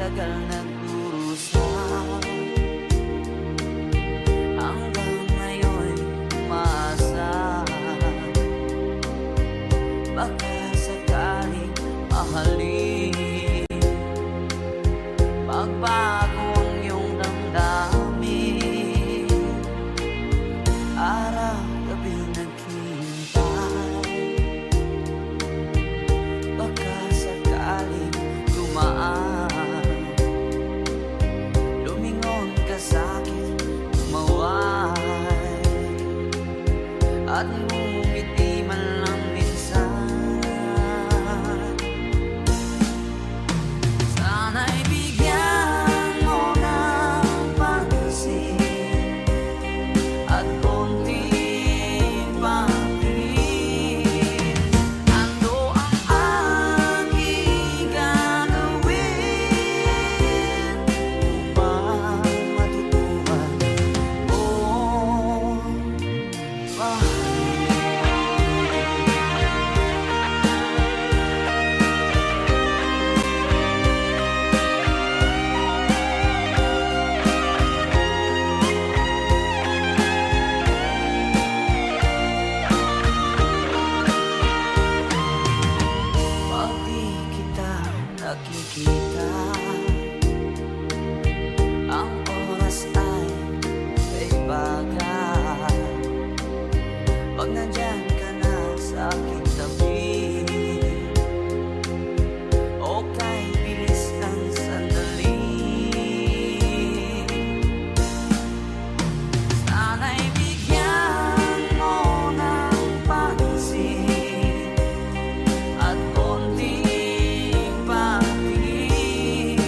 tagal nagdurusa, hanggang ngayon umaasa. Baka sakaling mahalin, magbago ang iyong damdamin. Araw-gabi naghihintay, baka sakaling dumaan, lumingon ka sa'kin, tumaway, at ngumiti man lang minsan. Sana'y bigyan mo ng pansin at konting patingin. Ano ang aking gagawin upang matutuhan mo mahalin? Pag di kita nakikita, ang oras ay kaibagan. Pag nandyan ka na sa aking tabi, o kahit bilis ng sandali, sana'y bigyan mo ng pansin at konting patingin.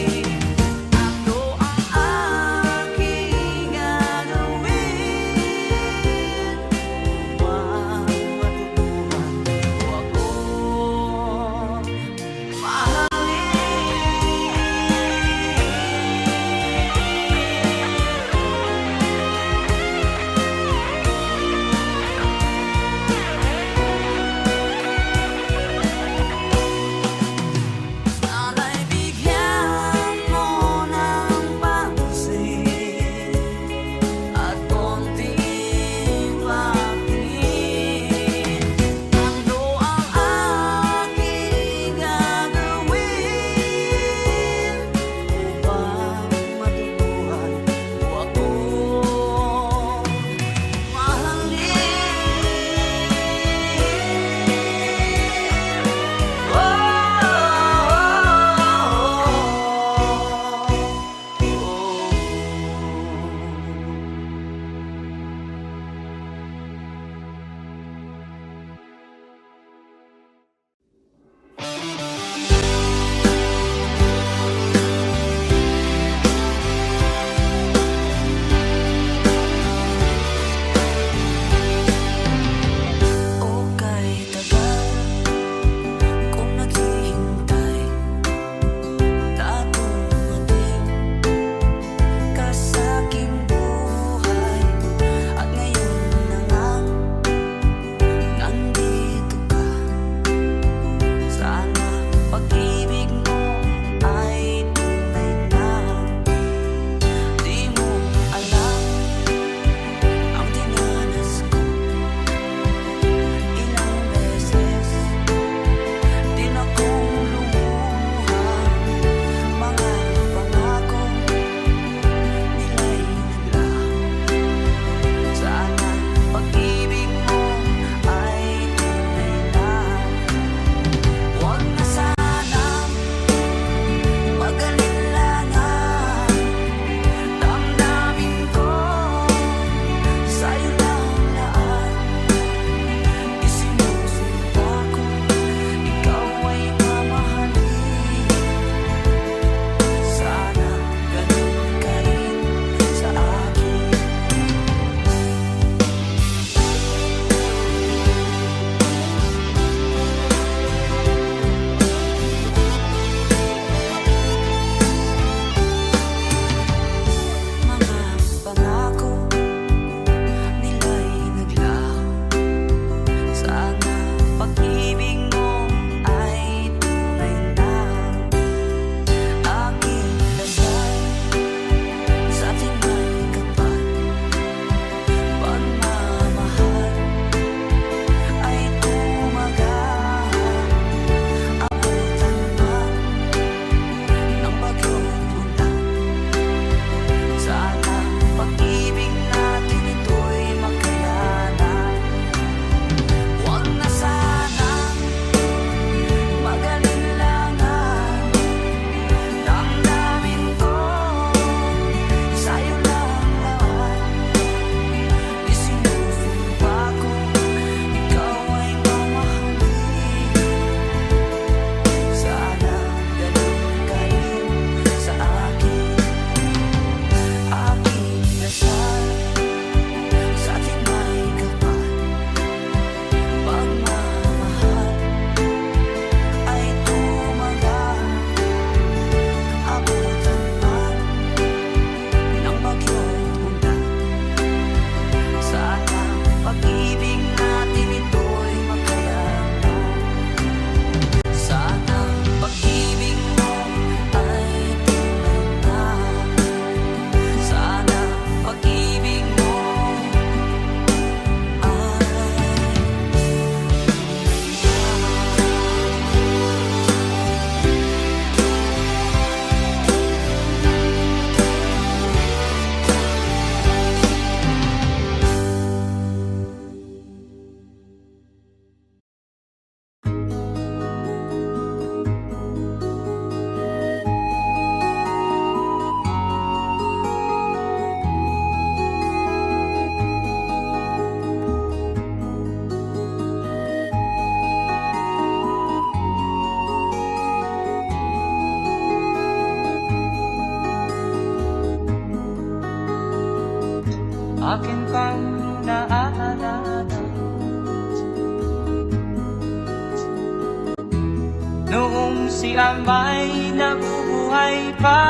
buhay pa.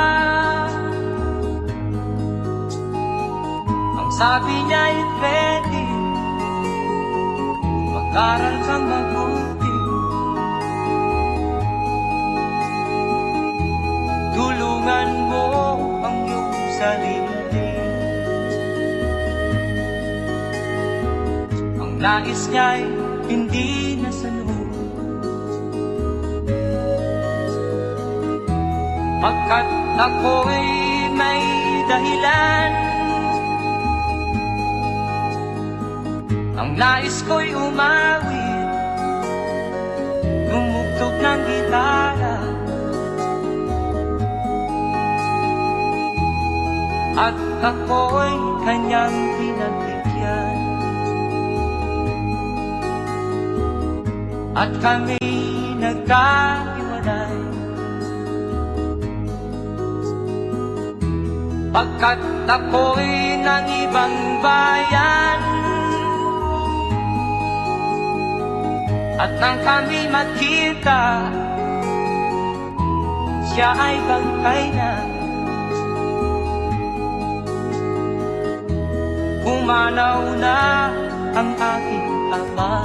Ang sabi niya ay ready, mag-aral kang mabuti, tulungan mo ang iyong sarili. Ang nais niya'y hindi na sunod, pagkat ako'y may dahilan. Ang nais ko'y umawit, tumugtog ng gitara, at ako'y kanyang pinagbigyan. At kami nagkahiwalay, pagkat ako'y ng ibang bayan. At nang kami magkita, siya ay bangkay na. Pumanaw na ang aking ama.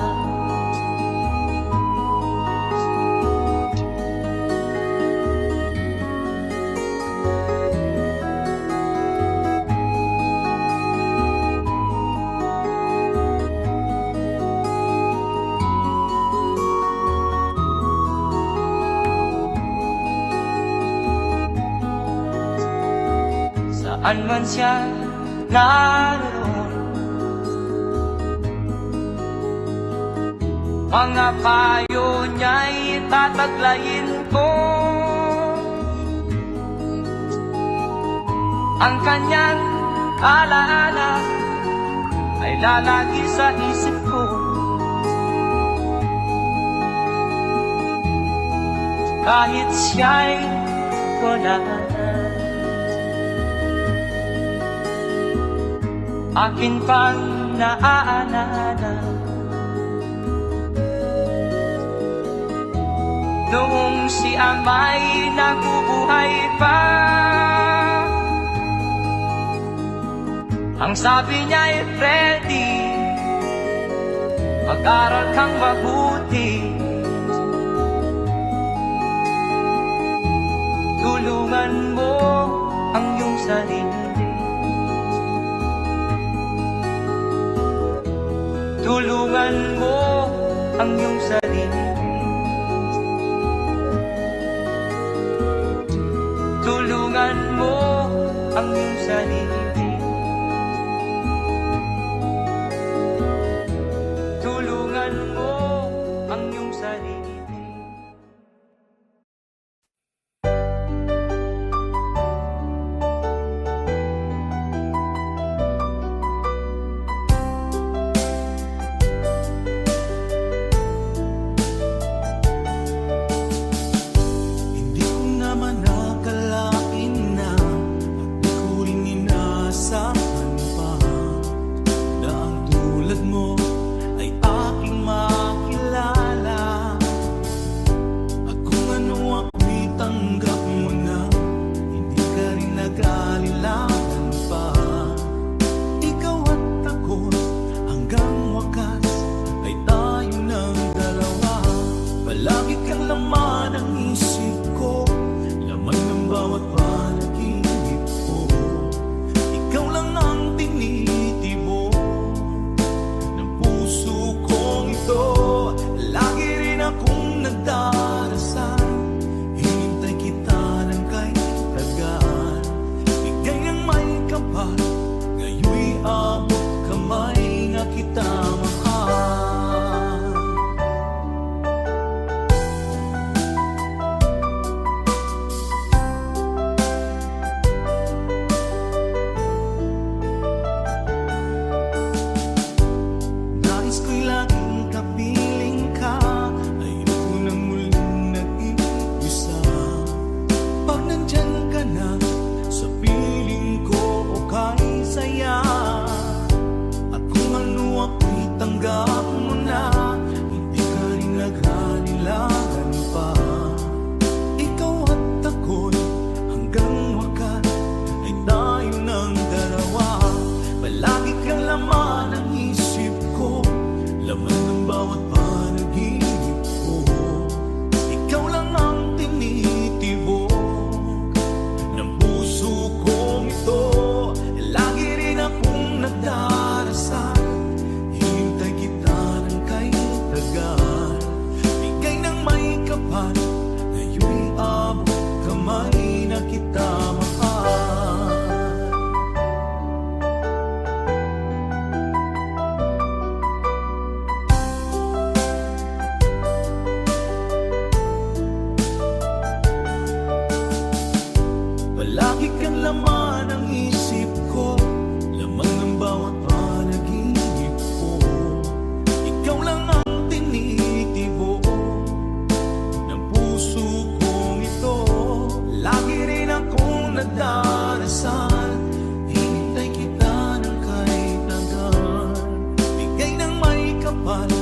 Saan man siya naroon, mga payo niya'y tataglayin ko. Ang kanyang alaala ay lalagi sa isip ko. Kahit siya'y wala na, akin pang naaalala noong si ama'y nabubuhay pa. Ang sabi niya ay ready, mag-aral kang mabuti, tulungan mo ang iyong sarili. Tulungan mo ang iyong sarili. Tulungan mo ang iyong sarili. Tulungan mo ang iyong sarili. laman ng isip ko, laman ng bawat panaginip ko. Ikaw lang ang tinitibo ng puso kong ito. Lagi rin akong nagdarasal, hinintay kita ng kahit hanggan. Bigay ng may kapal,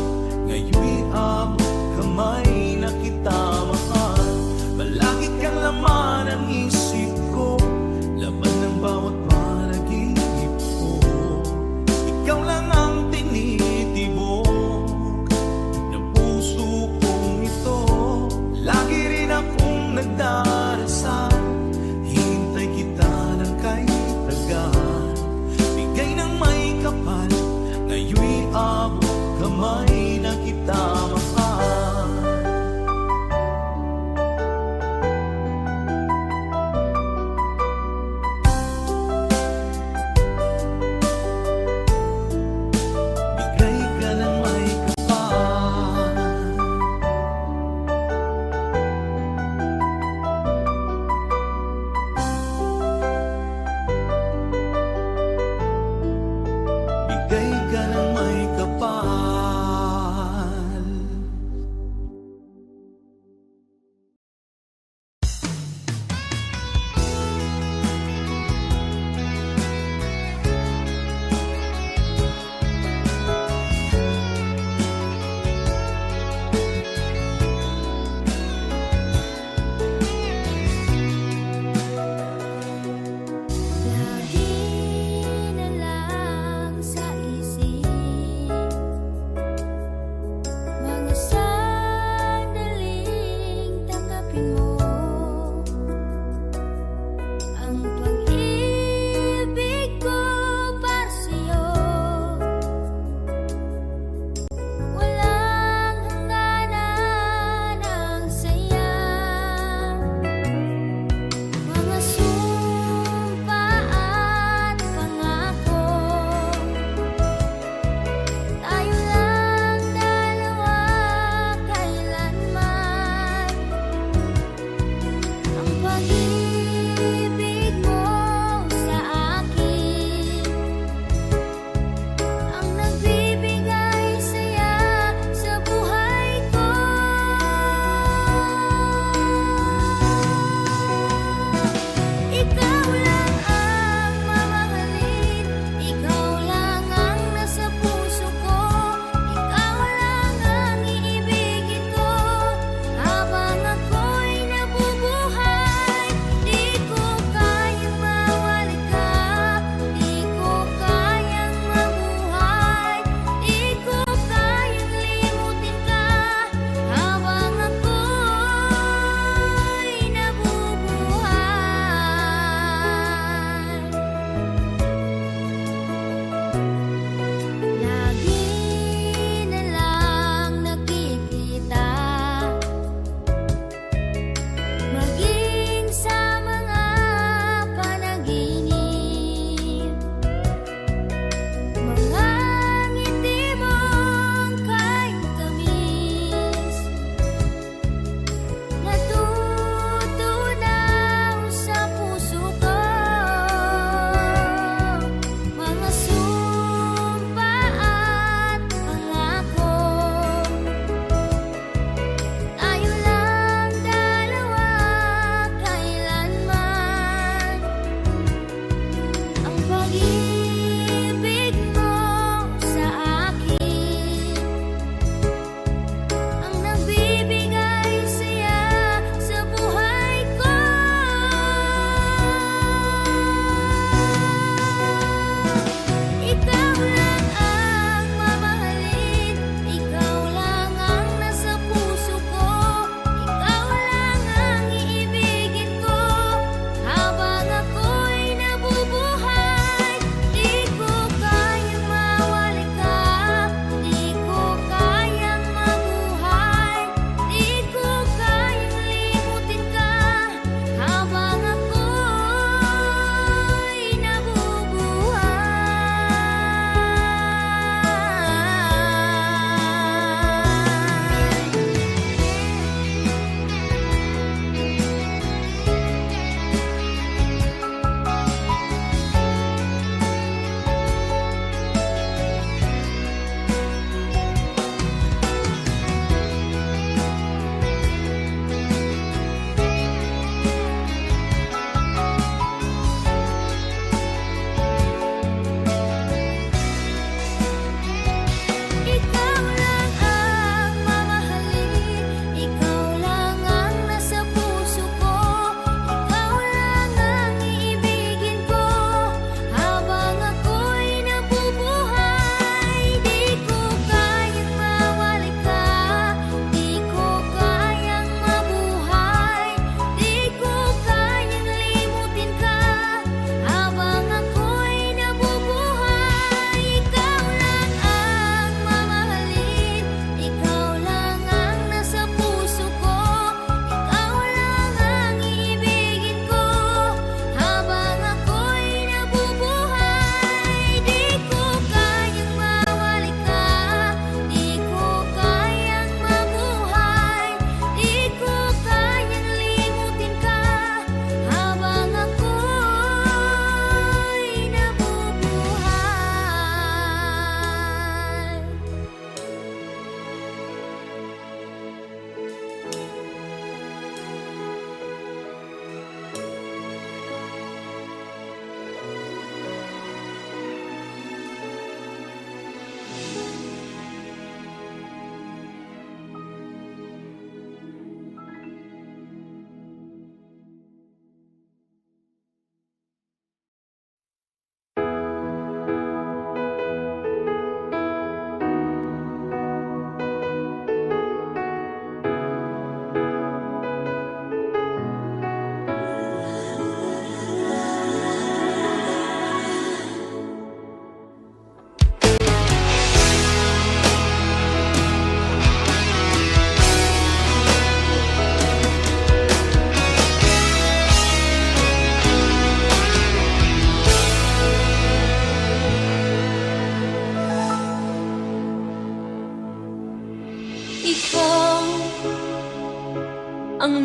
ngayon'y abot kamay na kita mahal. Palagi kang laman ng isip ko, laman ng bawat panaginip ko. Ikaw lang ang tinitibok ng puso kong ito. Lagi rin akong nagdarasal, hinintay kita ng kahit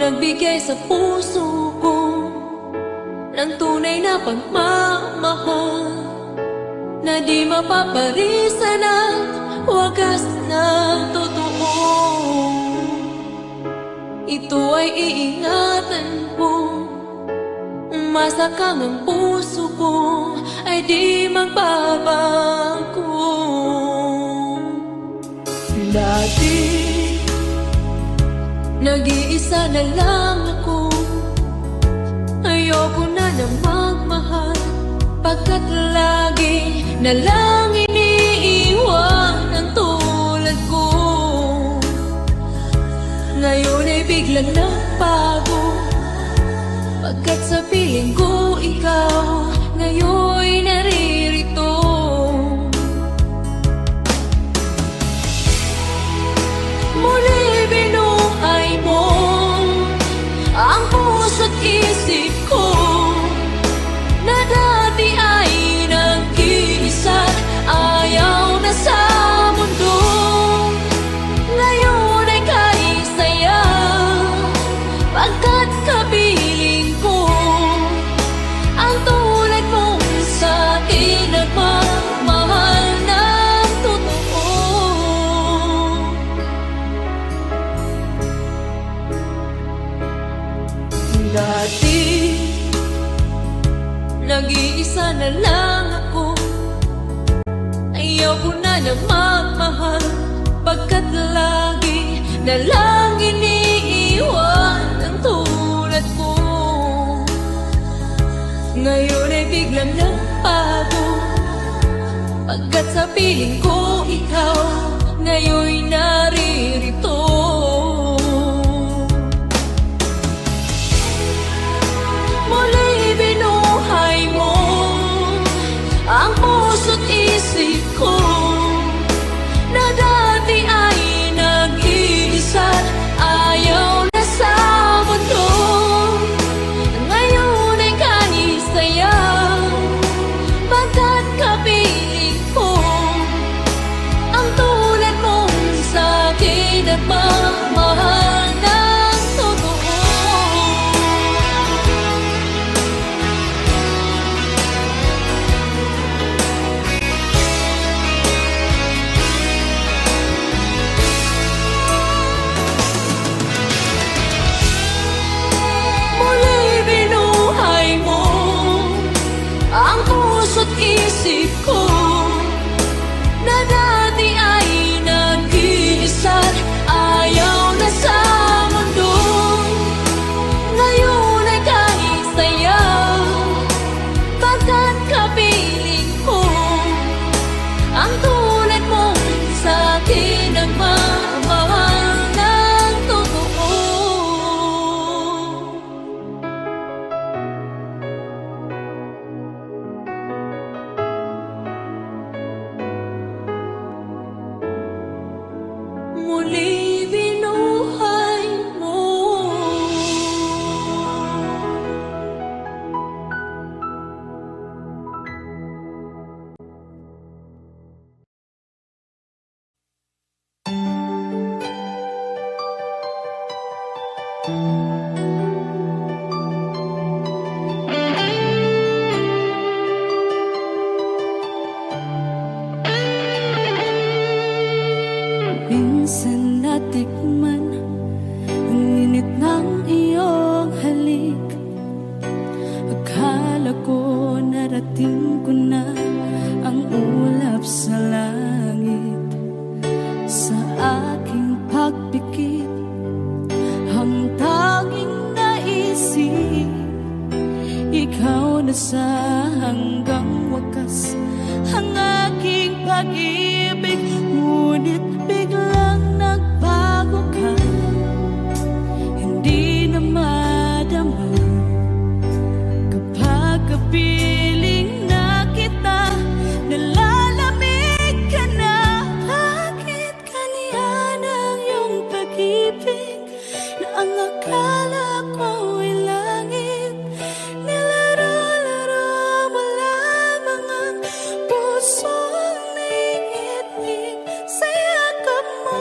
nagbigay sa puso ko ng tunay na pagmamahal na di mapaparisan at wagas na totoo. Ito ay iingatan ko, umasa kang ang puso ko ay di magbabago. Dati nag-iisa na lang ako, ayoko na na magmahal, pagkat lagi na lang iniiwan ang tulad ko. Ngayon ay biglang nagbago, pagkat sa piling ko ikaw ngayon'y naririto. Muli binuhay mo ang puso't isip ko na dati ay nag-iisa, ayaw na sa mundo. Ngayon ay kahit saya, pagkat kapiling ko ang tulad mong sa'kin nagmamahal ng totoo. Dati nag-iisa na lang ako, ayaw ko na na magmahal, pagkat lagi na lang iniiwan ang tulad ko. Ngayon ay biglang nagbago, pagkat sa piling ko ikaw ngayon'y naririto. Muli binuhay mo ang puso't isip ko na dati ay nag-iisa, ayaw na sa mundo. Ngayon ay kahit saya, pagkat kapiling ko ang tulad mong sa'kin nagmamahal ng totoo. Muli binuhay mo ang puso't isip ko na dati ay nag-iisa, ayaw na sa mundo. Ngayon ay kahit saya, pagkat kapiling ko ang tulad mong sa'kin nagmamahal ng totoo. Muli binuhay mo. Minsan natikman ang init ng iyong halik. Akala ko narating ko na ang ulap sa langit. Sa aking pagpikit, ang tanging naisip, ikaw na sa hanggang wakas ang aking pag-ibig. Ngunit biglang nagbago ka, hindi na madama kapag kapiling na kita. Nalalamig ka na, bakit kaniyan ang iyong pag-ibig na ang akala ko ay langit? Nilaro-laro mo lamang ang pusong naiinig sa yakap mo.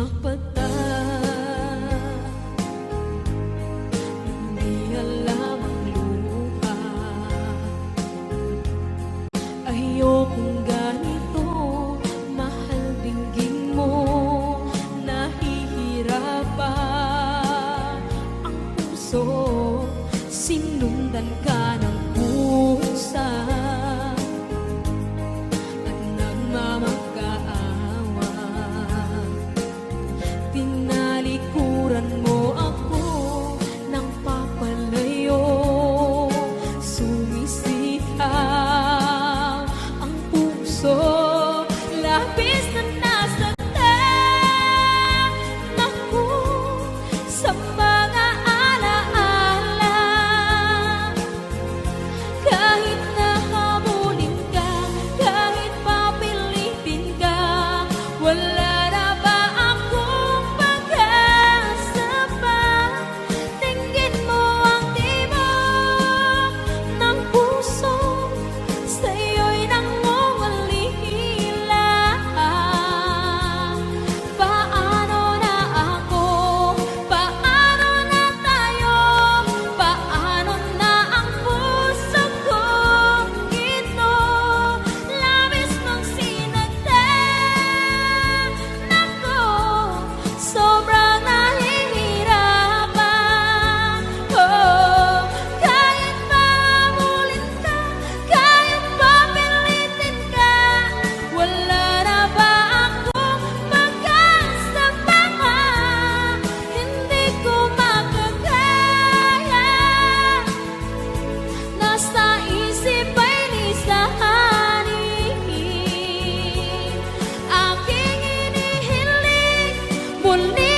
mapagta. Hindi alam ang luha. Ayokong ganito, mahal dinggin mo. Nahihirapan ang puso, sinundan ka ng pusa at nagmamakaawa. Tinalikuran mo ako ng papalayo, sumisihaw ang puso, labis na nasaktan ako sa mga alaala. Kahit nahabulin ka, kahit papilitin ka, wala na ba akong pag-asa pa? Tingin mo ang tibok ng puso, sa'yo'y nangungulila. Paano na ako? Paano na tayo? Paano na ang puso kong ito? Labis mong sinagdan ako, sobrang nahihirapan. Oh, kahit mahabulin ka, kahit papilitin ka, wala na ba akong pag-asa pa? Hindi ko makakaya, nasa isip ay lisanin. Aking inihiling muli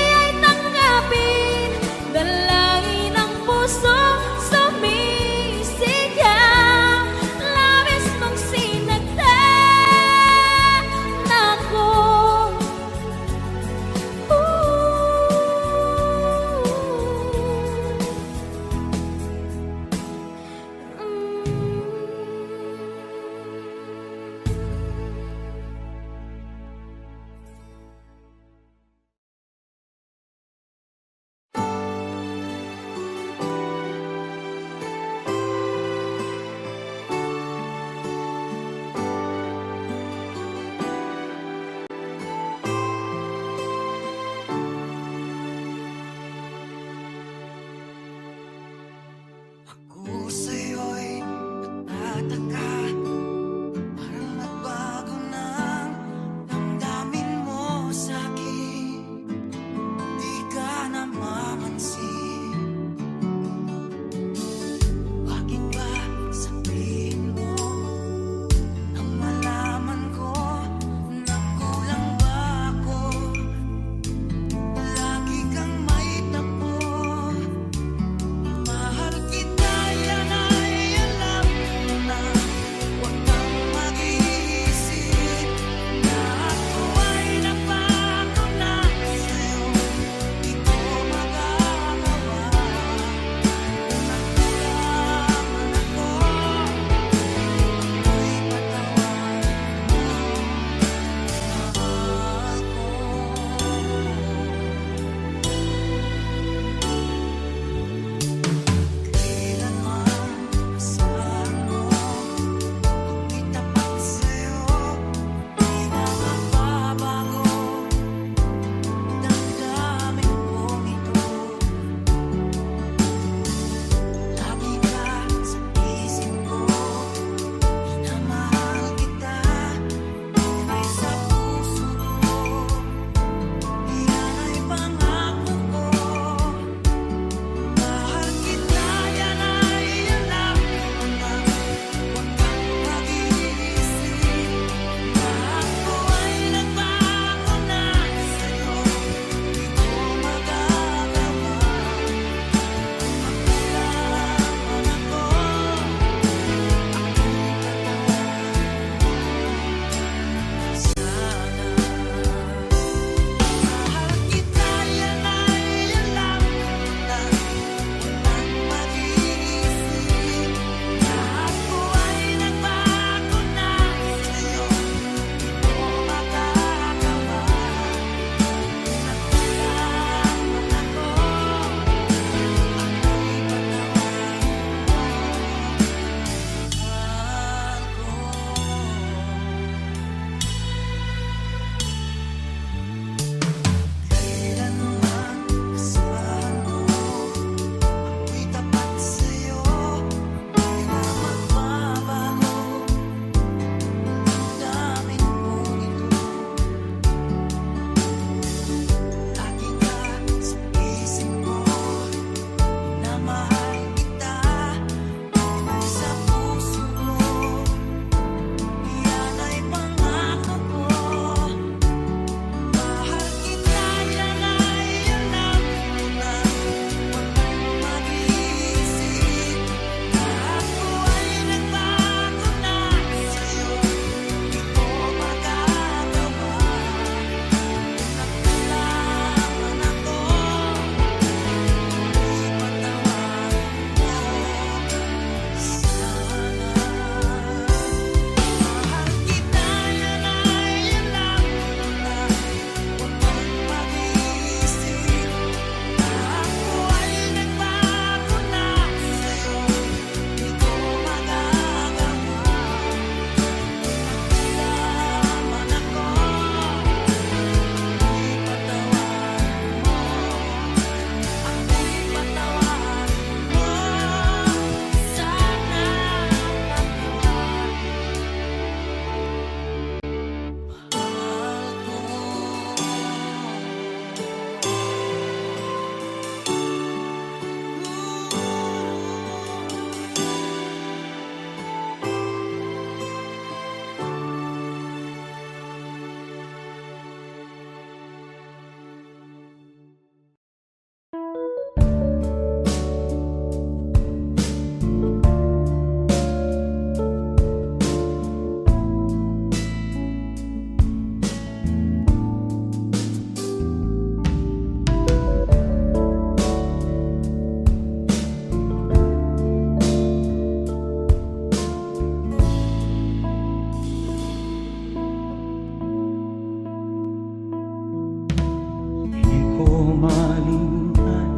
malingan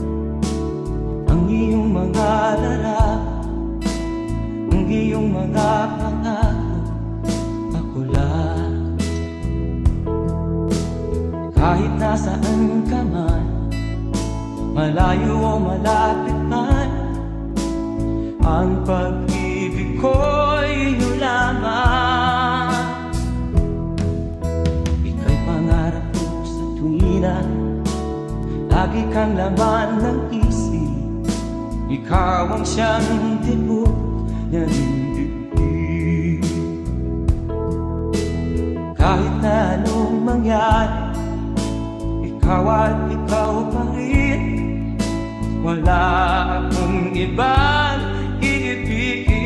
ang iyong mga larawan, ang iyong mga pangako, ako lang. Kahit nasaan ka man, malayo o malapit man, ang pag-ibig ko'y iyo lamang. Ika'y pangarap ko sa tuwina, lagi kang laman ng isip. Ikaw ang siyang tibok ng dibdib. Kahit na anong mangyari, ikaw at ikaw pa rin. Wala akong ibang iibigin.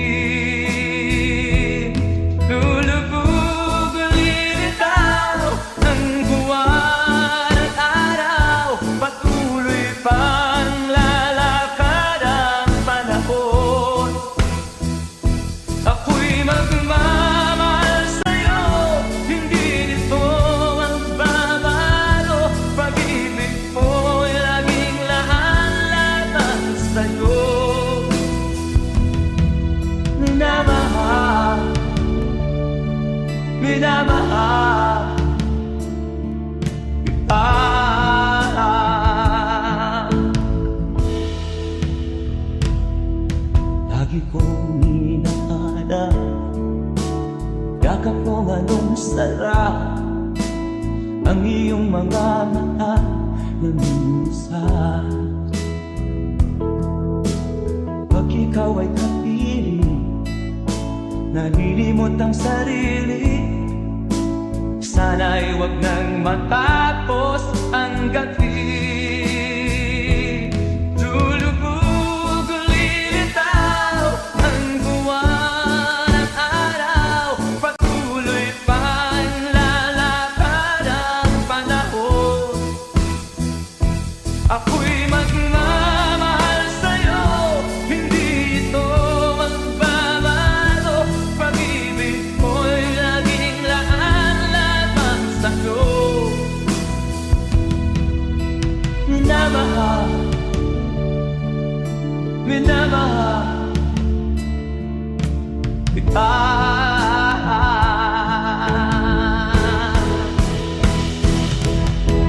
Lulubog ulit ikaw ang buwan at araw, patuloy pang lalakad ang panahon. Ako'y magmamahal sa'yo, hindi nito magbabago. Pag-ibig mo'y laging laan-laban sa'yo. Minamahal, minamahal kita. Lagi kong inakala, yakap kong anong sarap, ang iyong mga mata na minsan. Pag ikaw ay kapiling, nalilimot ang sarili. Sana'y wag nang matapos ang gabi. Lulubog ulit ikaw ang buwan at araw, patuloy pang lalakad ang panahon. Ako'y magmamahal sa'yo, hindi ito magbabago. Pag-ibig mo'y laging laan-laban sa'yo. Minamahal, minamahal kita.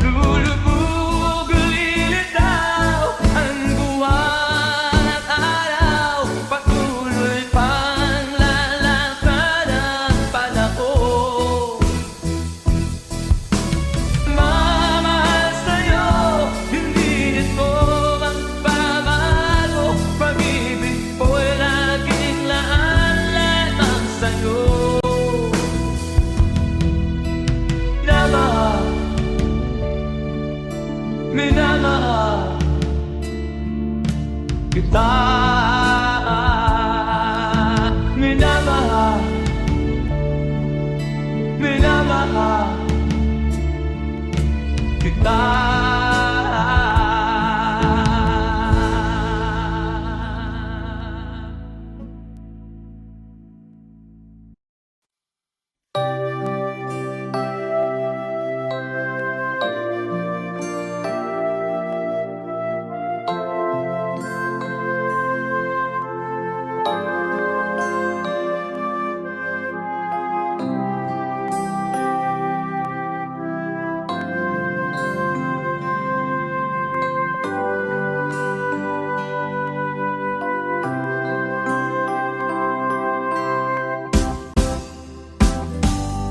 Lulubog ulit ikaw ang buwan at araw, patuloy pang lalakad ang panahon. Mamahal sa'yo, hindi nito magbabago. Pag-ibig ko'y laging laan-laban sa'yo. Minamahal, minamahal kita. Minamahal, minamahal kita.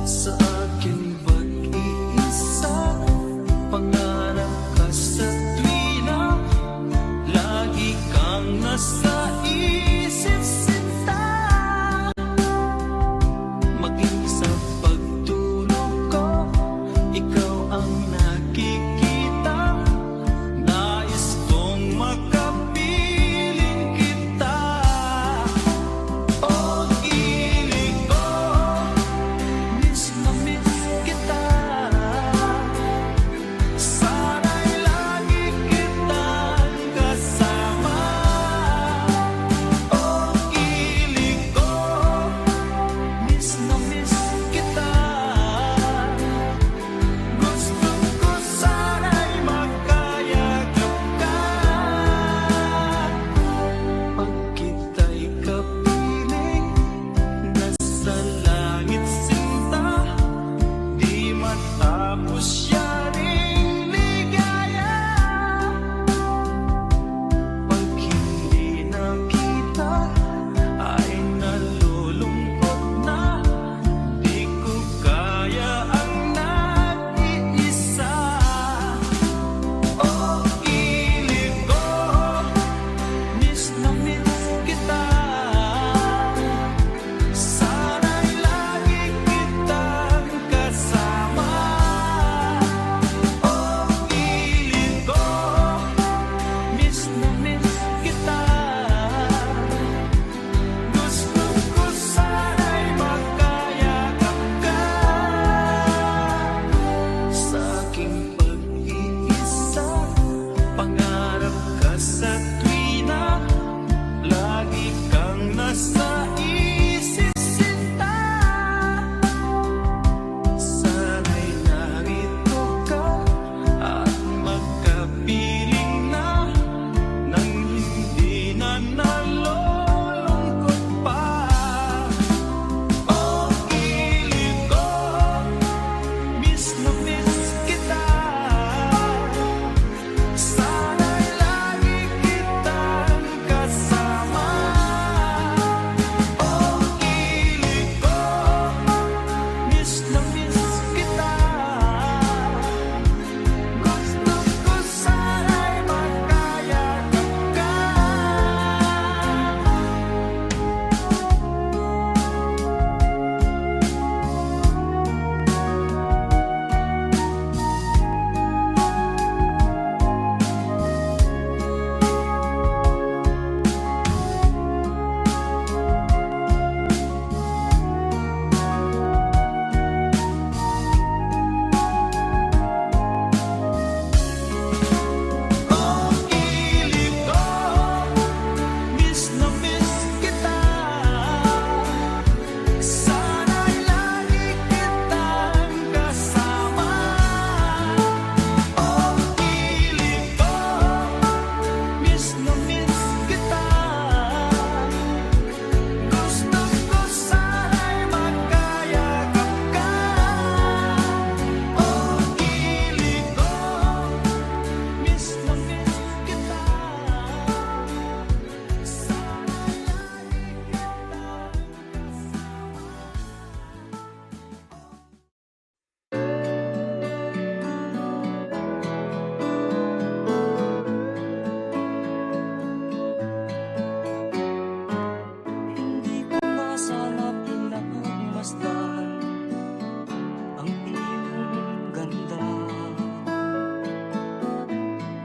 Sa akin mag-iisa, pangarap ka sa tuwina, lagi kang nasa isip sinta. Maging sa pagtulog ko, ikaw ang nakikita. Nais kong makapiling kita. Oh, ilig ko, miss na miss kita. Sana'y lagi kitang kasama.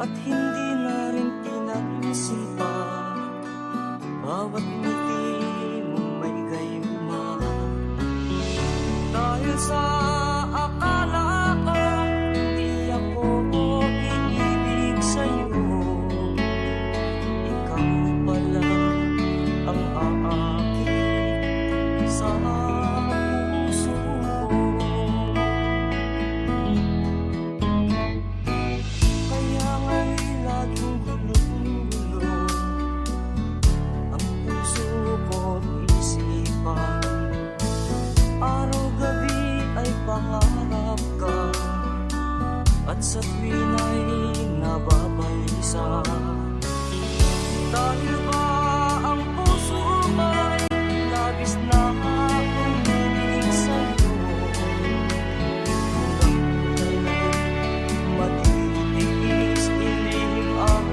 At hindi na rin pinansin pa bawat ngiti mong may gayuma. Dahil sa akala ko hindi ako iibig sa'yo, ikaw pala ang aakit sa puso ko. Kaya nga'y laging gulo-gulo ang puso ko't isipan. Araw-gabi ay pangarap ka, at sa tuwin ay nababalisa. Dahil ba ang puso ko'y labis na umiibig sa'yo, hanggang kailan matitiis ilihim ang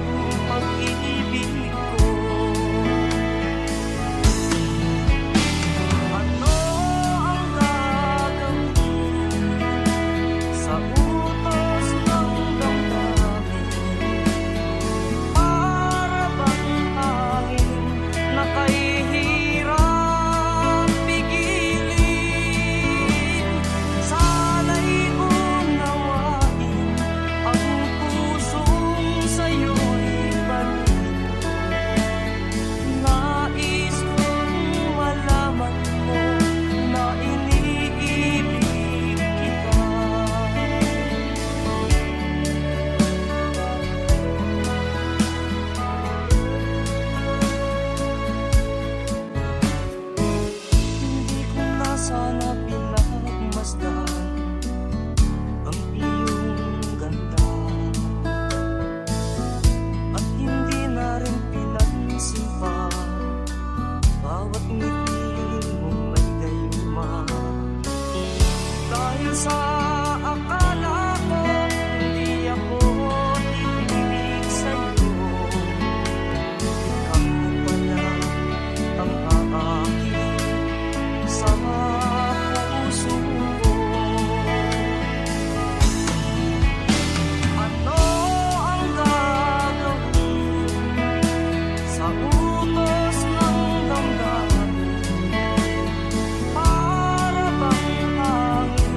pag-ibig ko. Ano ang gagawin sa utos ng damdamin? Para bang hangin na kahihirap pigilin? Sana'y unawain ang pusong sa'yo'y balik. Nais kong malaman mo na iniibig kita. Hindi ko na sana pinagmasdan ang iyong ganda, at hindi na rin pinansin pa bawat ngiti mong may gayuma. Dahil sa akala ko hindi ako iibig sa'yo, ikaw pala ang aakit sa puso ko. Ano ang gagawin sa utos ng damdamin? Para bang hangin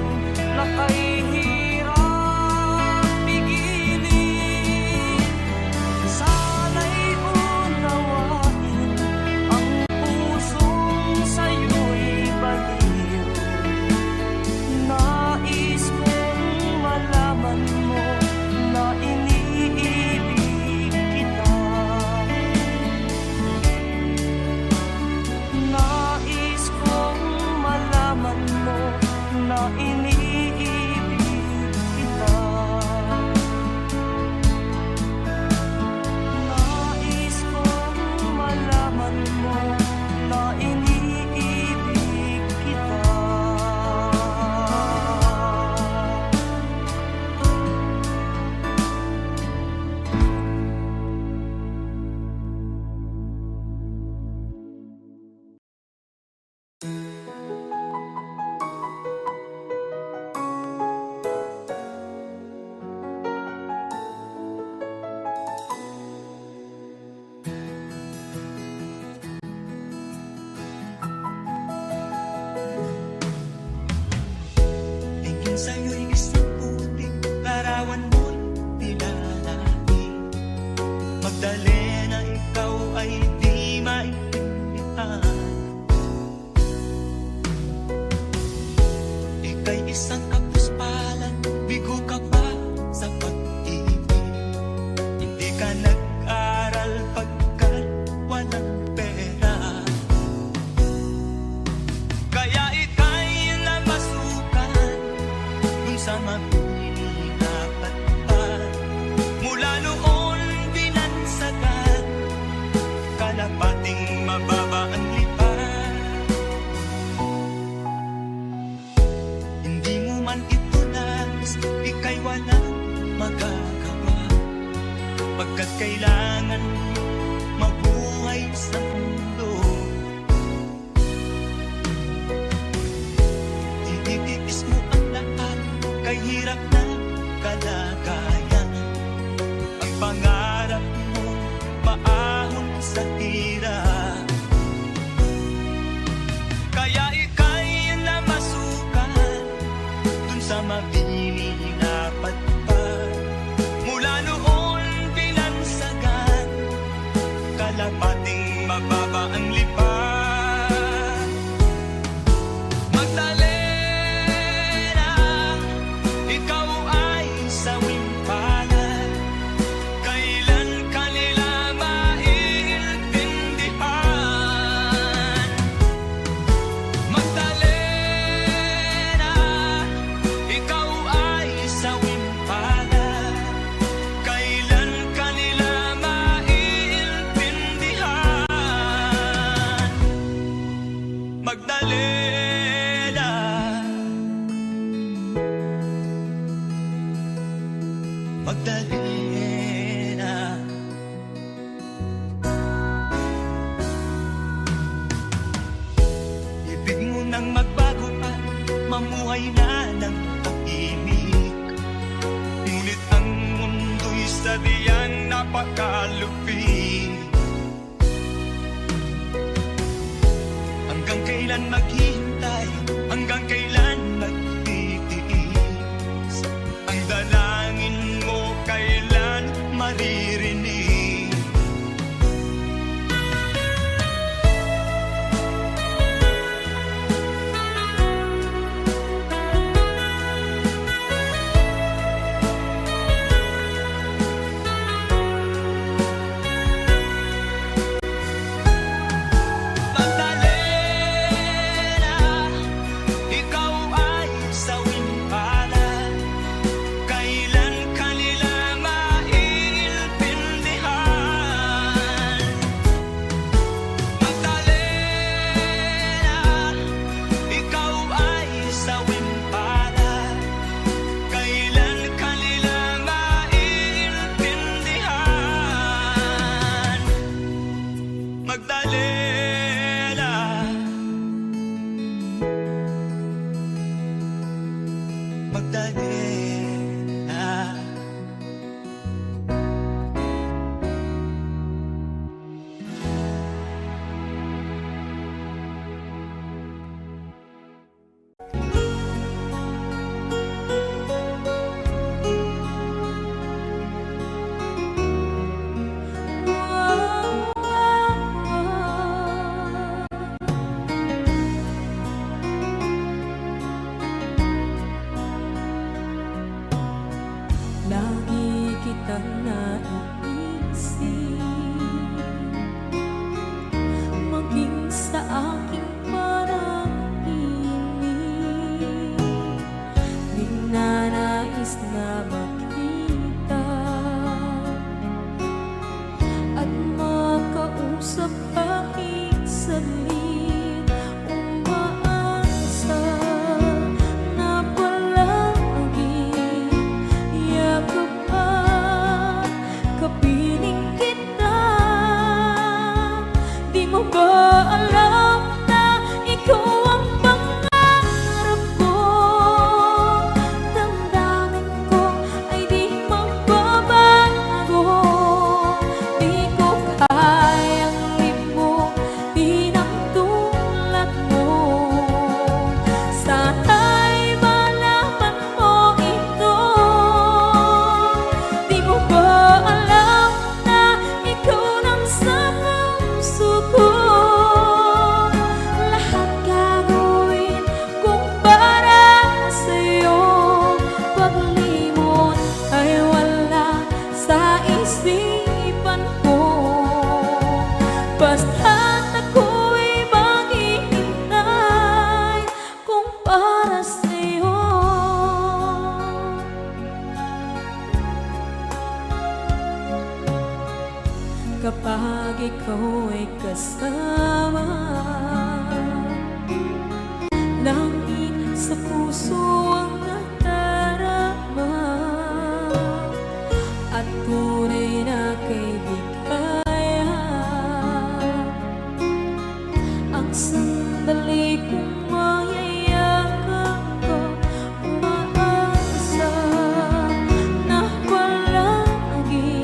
na kahihirap pigilin? Sana'y unawain ang pusong sa'yo'y baliw. Nais kong malaman mo na iniibig kita. Nais kong malaman mo na iniibig kita. Nais kong malaman mo na iniibig kita. Tingin sa'yo'y isang puting larawan mo'y nilalaki. Magdali na ikaw ay di maintindihan. Ika'y isang kapuspalan, bigo ka pa sa pag-ibig. Hindi ka nag-aral pagkat walang pera. Kaya ika'y namasukan dun sa mapinikapat pa. Mula noon binansagan, kalapating mababa ang lipan. Hindi mo man ito nais, ika'y walang magagawa, pagkat kailangan mo mabuhay sa mundo. Tinitiis mo ang lahat, kay hirap na kalagayan. Ang pangarap mo maahon sa hirap. Kaya ika'y namasukan dun sa mabini na patpat. Mula noon binansagan, kalapating mababa ang lipat. Magdalena, ikaw ay sawing palad. Kailan kanila maiintindihan? Magdalena, ikaw ay sawing palad. Kailan kanila maiintindihan? Magdalena, Magdalena. Ibig mo nang magbago at mamuhay na ng tahimik. Ngunit ang mundo'y sadyang napakalupit. Hanggang kailan maghihintay? Hanggang kailan magtitiis? Ang dalangin mo kailan maririnig? Magdalena, ikaw ay sawing palad. Kailan kanila maiintindihan? Magdalena, ikaw ay sawing palad. Kailan kanila maiintindihan? Magdalena, Magdalena. Lagi kitang naiisip, maging sa aking parang inig. Ninanais na makita at makausap kahit saglit. Umaasa na palagi yakap at kapiling kita. Di mo ba alam na ikaw ang pangarap ko? Damdamin ko ay di magbabago. Di ko kayang limutin ang tulad mo. Sana'y malaman mo ito. Di mo ba alam na ikaw lang sa puso ko? Lahat gagawin kung para sa'yo. Paglimot ay wala sa isipan ko. Basta't ako'y maghihintay kung para sa'yo. Kapag ikaw ay kasama, langit sa puso ang nadarama, at tunay na kaibigan. Ang sandali kung mayayakap ko, umaasa na palagi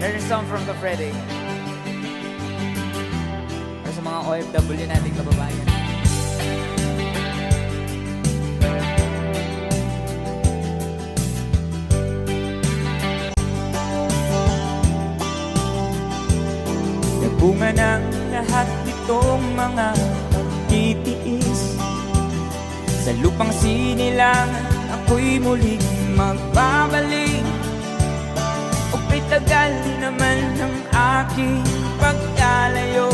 There's a song from the Freddy. Para sa mga OFW nating kababayan. Bunga ng lahat itong mga pagtitiis. Sa lupang sinilangan ako'y muling magbabalik. O kay tagal naman ng aking pagkalayo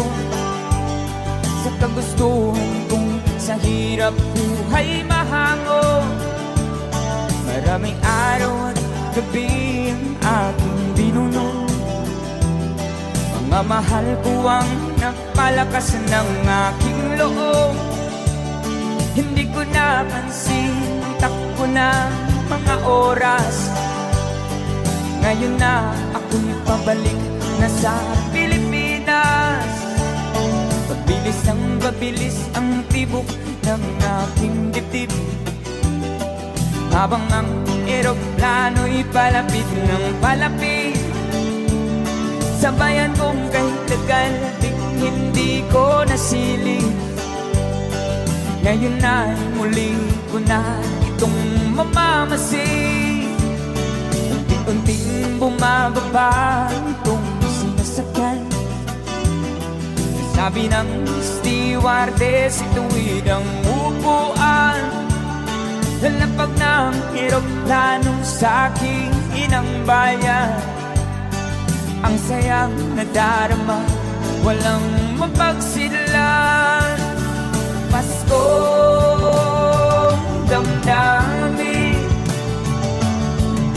sa kagustuhan kong sa hirap buhay mahango. Maraming araw at gabi ang aking binuno. Mga mahal ko ang nagpalakas ng aking loob. Hindi ko napansin, takbo na mga oras. Ngayon na ako'y pabalik na sa Pilipinas. Pabilis ang tibok ng aking dibdib, habang ang eroplano'y palapit ng palapit. Sabayan kong kahit tagal di hindi ko nasilip. Ngayon na muli ko na itong mamamasid. Unti-unting bumababa itong sinasakyan. Sabi ng stewardess, ituwid ang upuan. Lalapag ng eroplano sa aking inang bayan. Ang sayang nadarama, walang mapagsidlan. Paskong damdamin,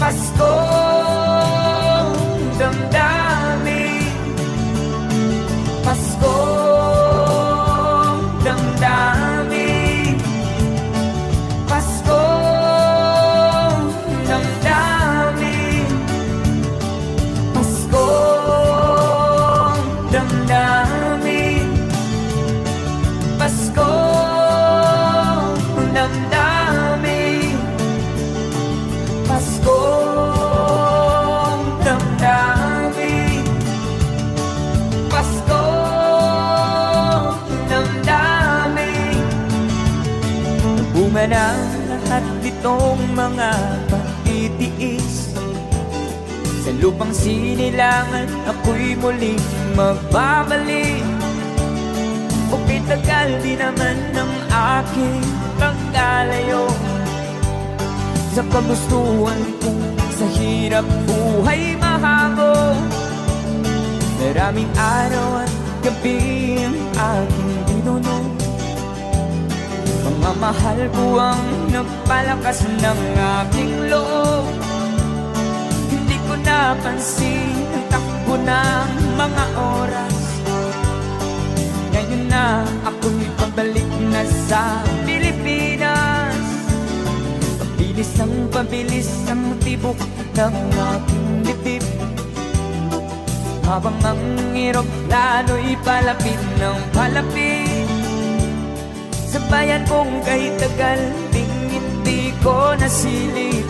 Paskong damdamin, Paskong damdamin, Paskong damdamin, Paskong damdamin, Paskong damdamin, Paskong damdamin, Paskong damdamin. Bunga ng lahat itong mga pagtitiis. Sa lupang sinilangan ako'y muling magbabalik. O kay tagal di naman ng aking pagkalayo sa kagustuhan kong sa hirap buhay mahango. Maraming araw at gabi ang aking binuno. Mga mahal ko ang nagpalakas ng aking loob. Hindi ko napansin ang takbo ng mga oras. Ngayon na ako'y pabalik na sa Pilipinas. Pabilis ang tibok ng aking dibdib, habang ang eroplano'y palapit ng palapit. Sa bayan kong kahit tagal ding hindi ko nasilip.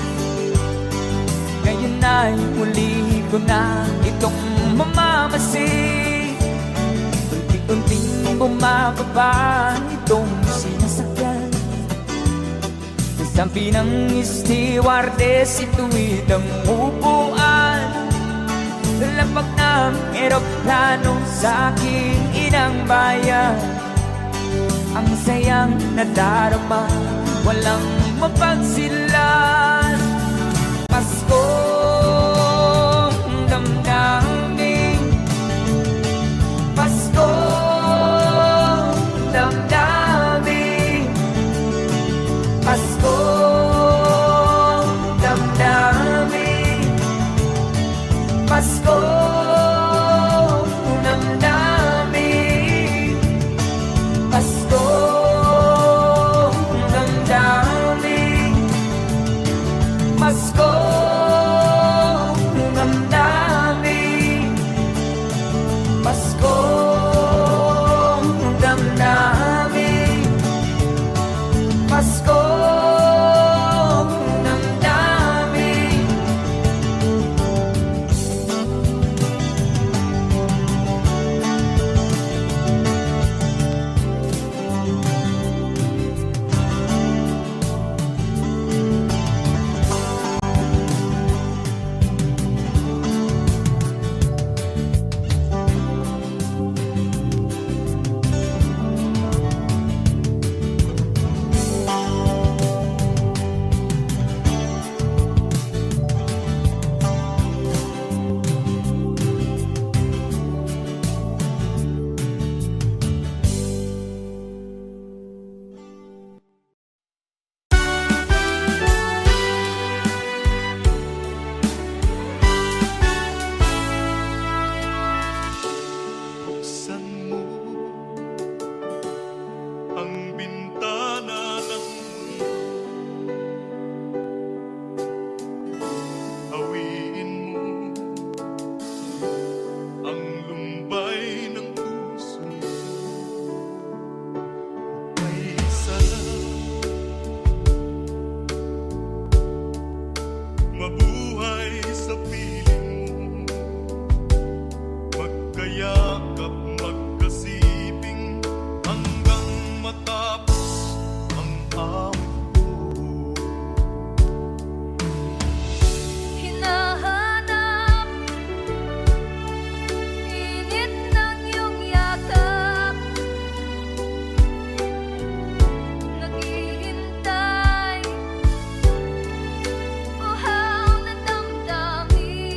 Ngayon na'y muli ko na itong mamamasid. Unti-unting bumababa itong sinasakyan. Sabi ng stewardess, ituwid ang upuan. Lalapag ng eroplano sa aking inang bayan. Ang sayang nadarama, walang mapagsilan. Paskong damdamin, Paskong damdamin, Paskong damdamin, Paskong damdamin, Paskong damdamin, Paskong sa piling mo. Magkayakap, magkasibing hanggang matapos ang awit ko. Hinahanap init ng iyong yakap, naghihintay uhaw na damdamin.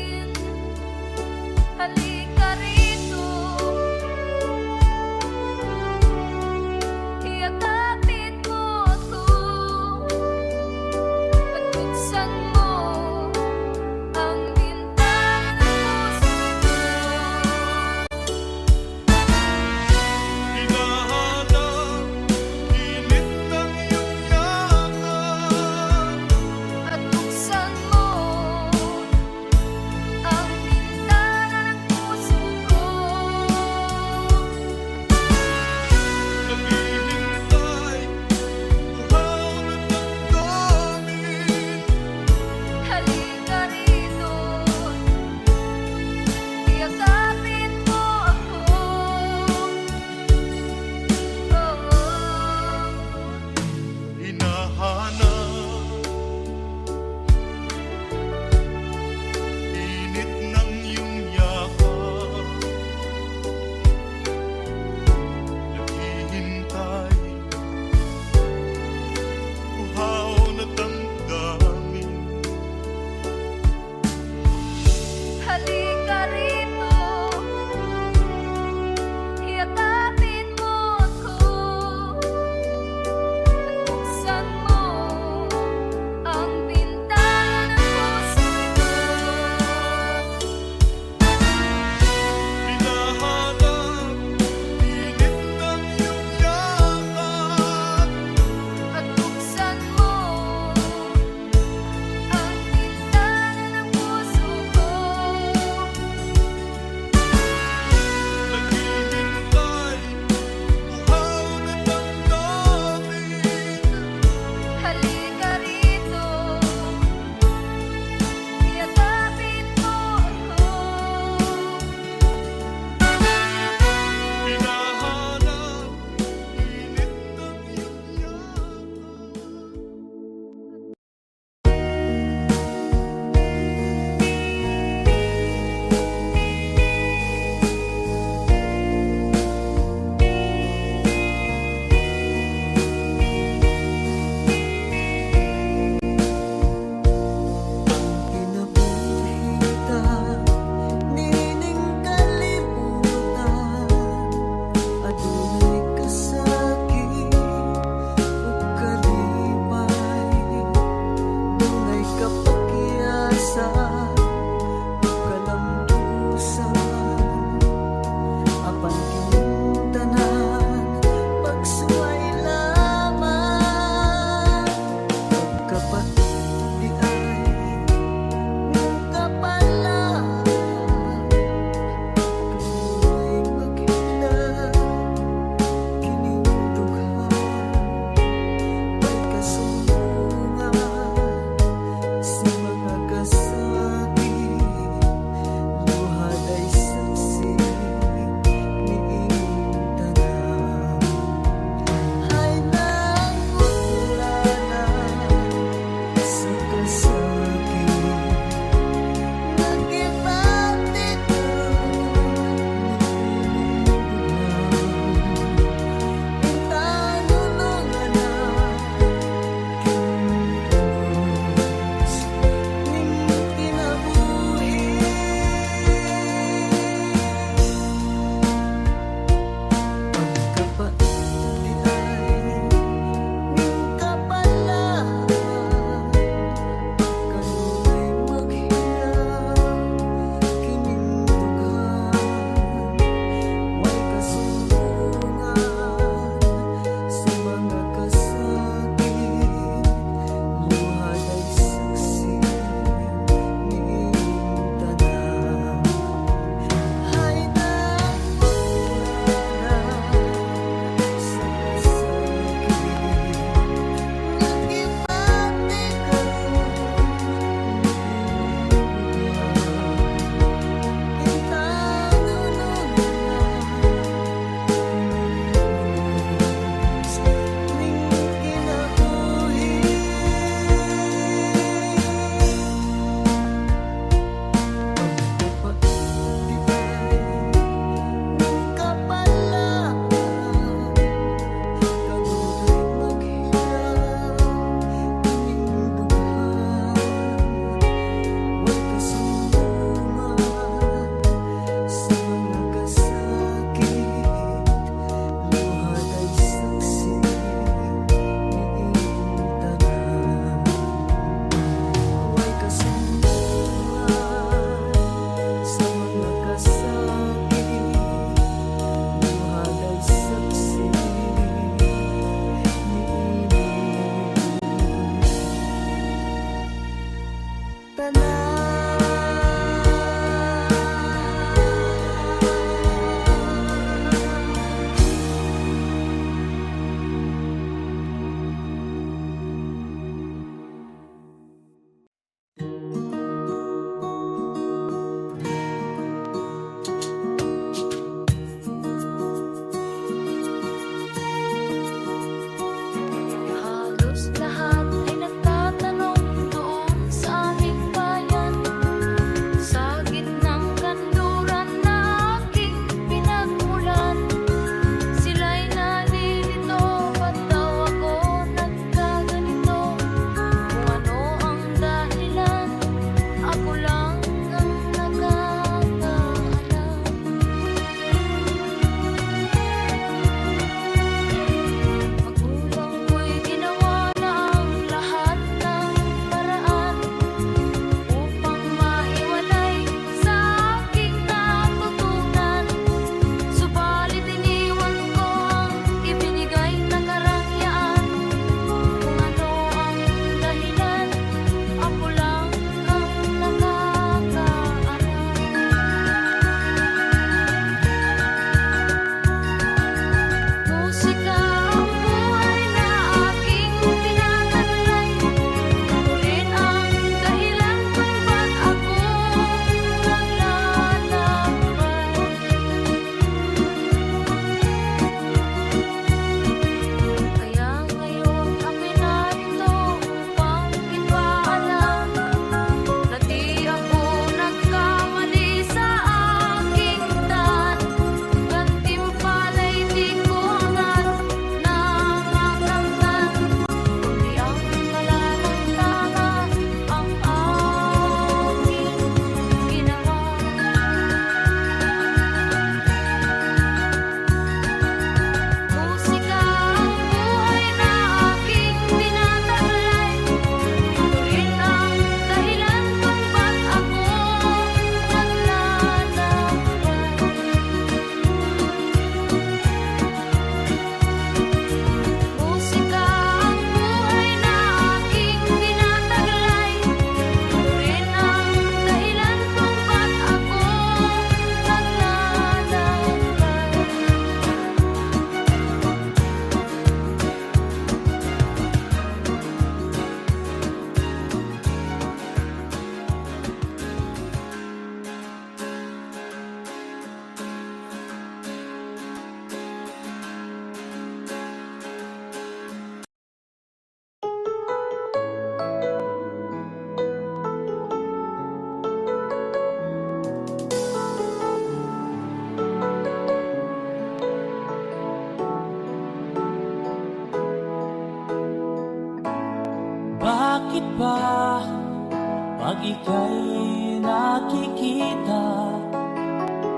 ika'y nakikita,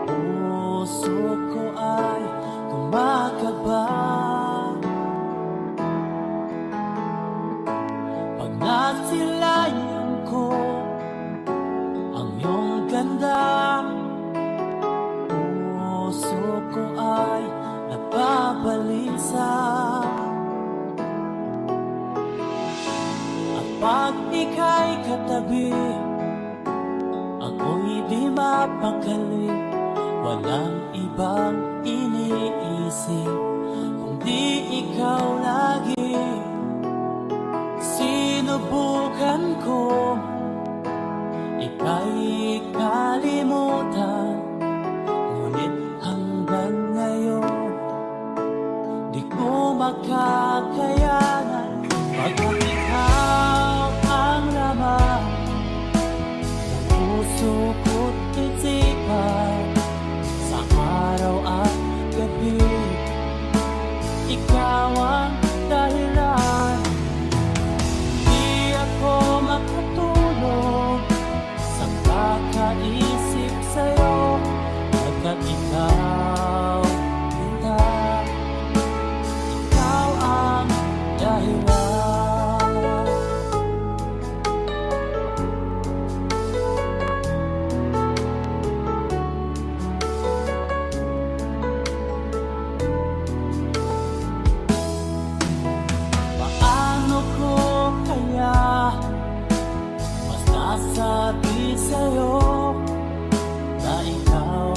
puso ko ay kumakaba. Pag nasilayan ko ang iyong ganda, puso ko ay nababalisa. At pag ika'y katabi, ako'y di mapakali. Walang ibang iniisip kundi ikaw lagi. Sinubukan ko ika'y kalimutan, ngunit hanggang ngayon di ko makakayanan. Pagkat ikaw ang laman ng puso ko't isipan, sa araw at gabi ikaw ang dahilan. Di ako makatulog sa kakaisip sa'yo, pagkat ikaw, ikaw ang dahilan. Paano ko kaya masasabi sa'yo na ikaw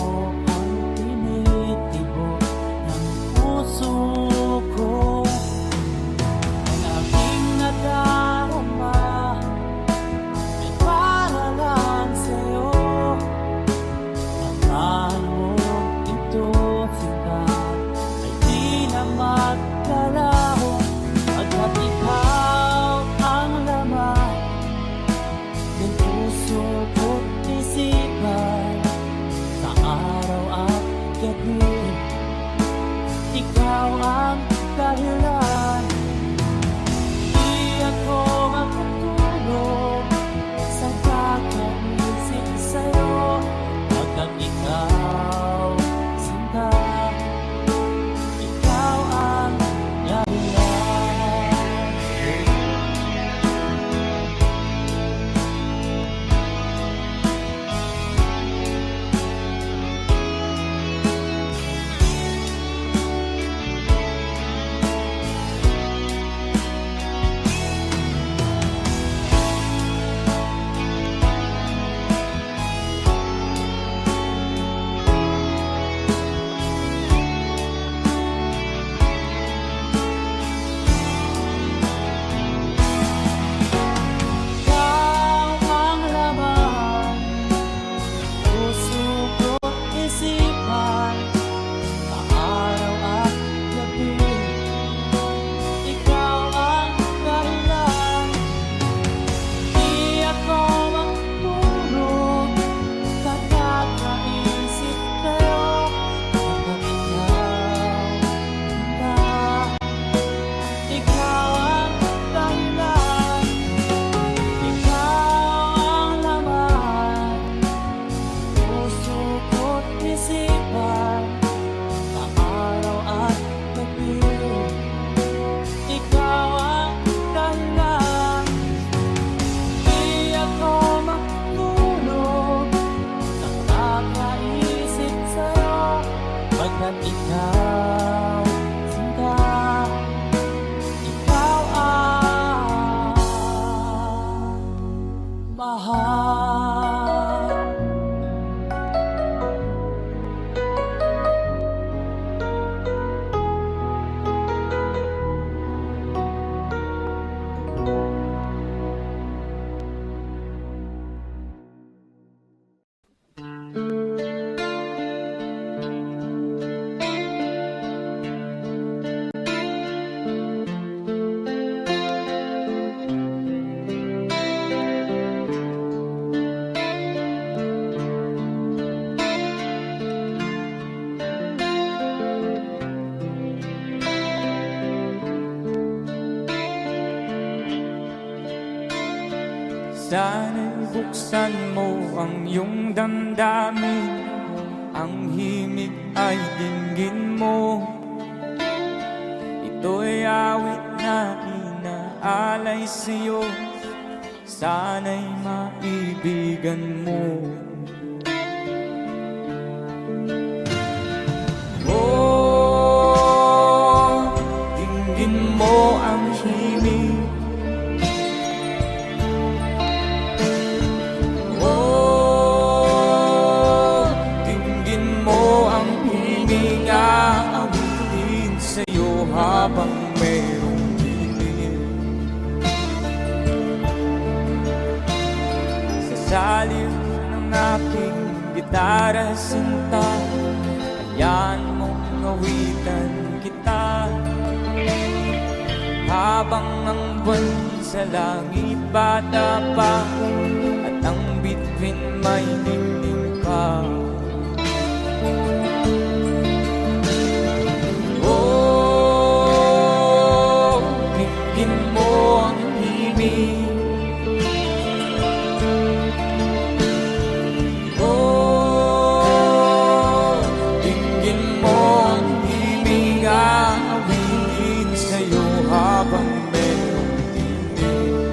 ang tinitibok ng puso ko? Ang aking nadarama ay para lang sa'yo. Tandaan mo ito, sinta, ay di na magkalaho. Pagkat ikaw ang laman ng puso ko't isipan, sa araw at gabi ikaw ang dahilan. Di ako makatulog sa kakaisip sa'yo, pagkat ikaw, sinta, ikaw ang dahilan. Ikaw ang laman, puso ko't isipan, sa araw at gabi ikaw ang dahilan. Di ako makatulog sa kakaisip sa'yo, pagkat ikaw ang dahilan. Ikaw ang laman, puso ko't isipan, sa araw at gabi ikaw ang dahilan. Di ako makatulog sa kakaisip sa'yo, pagkat ikaw, sinta, ikaw ang mahal. Sana'y buksan mo ang iyong damdamin, ang himig ay dinggin mo. Ito'y awit na inaalay sa'yo, sana'y maibigan mo. Oh, dinggin mo ang himig. Oh, dinggin mo ang himig, aawitin sa'yo habang mayroong dilim. Sa saliw ng aking gitara sinta, hayaan mong awitan kita, habang ang buwan sa langit bata pa, at ang bituin may dingding pa. Oh, dinggin mo ang himig. Oh, dinggin mo ang himig, aawitin sa'yo habang merong dilim.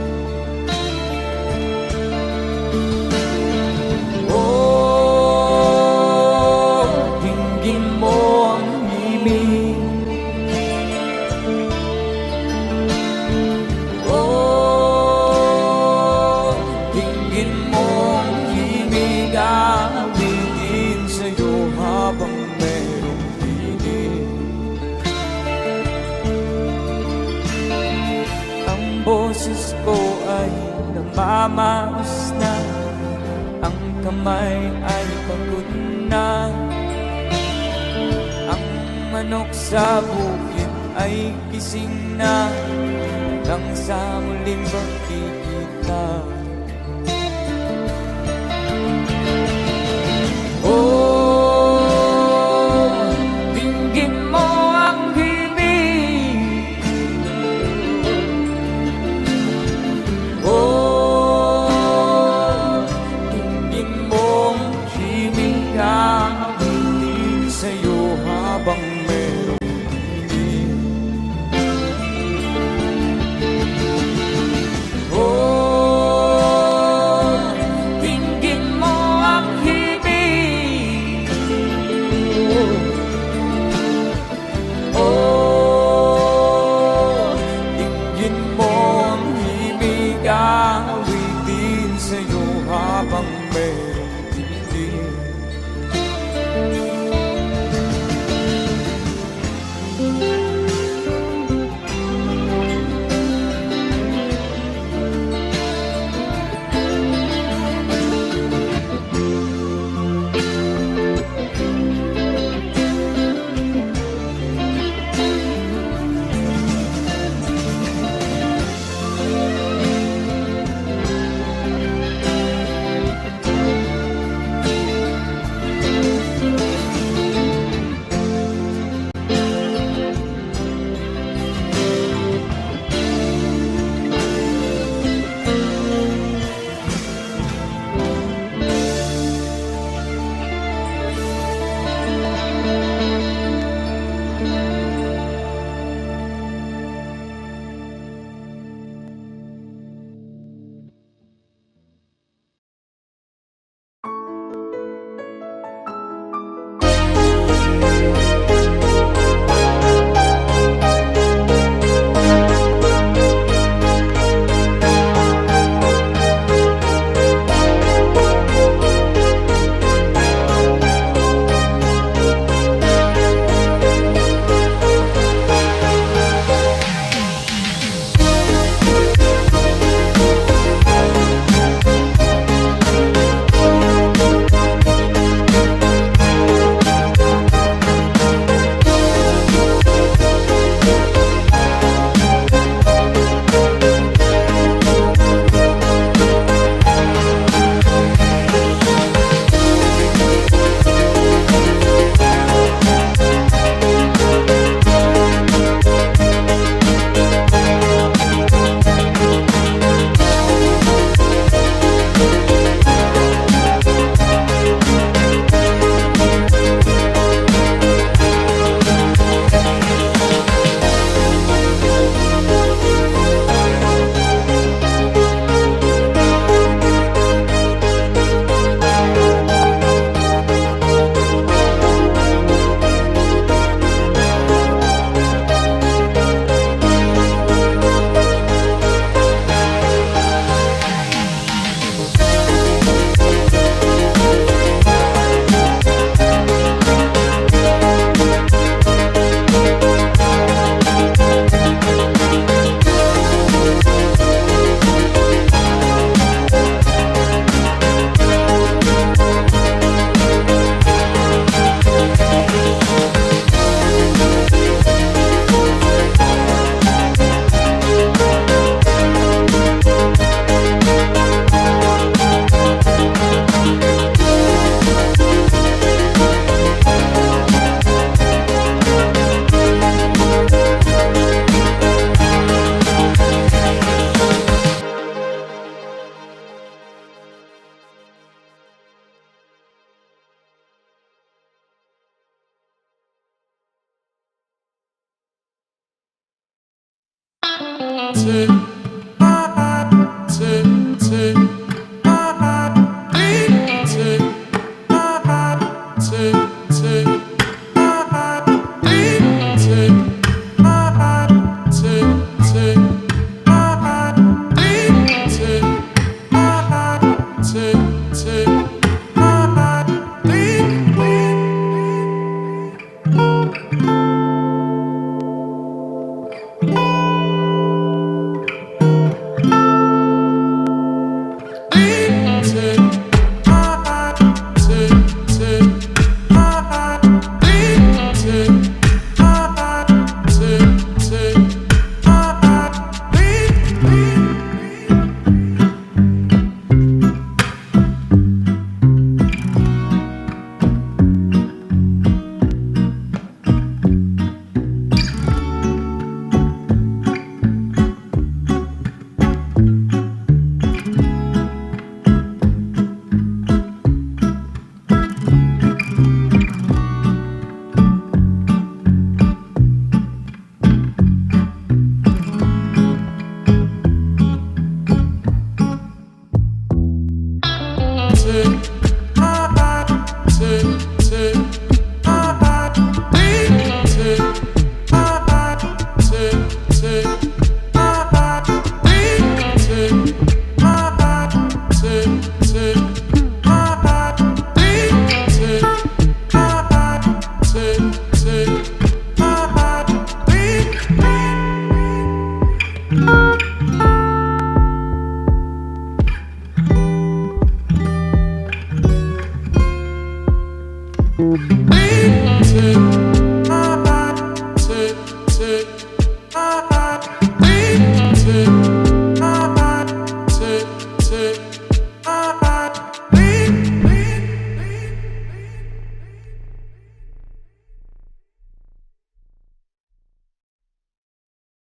Oh, dinggin mo ang himig. Oh, dinggin mo ang himig, aawitin sa'yo habang merong dilim. Ang boses ko ay namamaos na, ang kamay ay pagod na, ang manok sa bukid ay gising na, hanggang sa muling pagkikita. Oh, dinggin mo ang himig. Oh, dinggin mo ang himig, aawitin sa'yo habang merong dilim. Oh, Take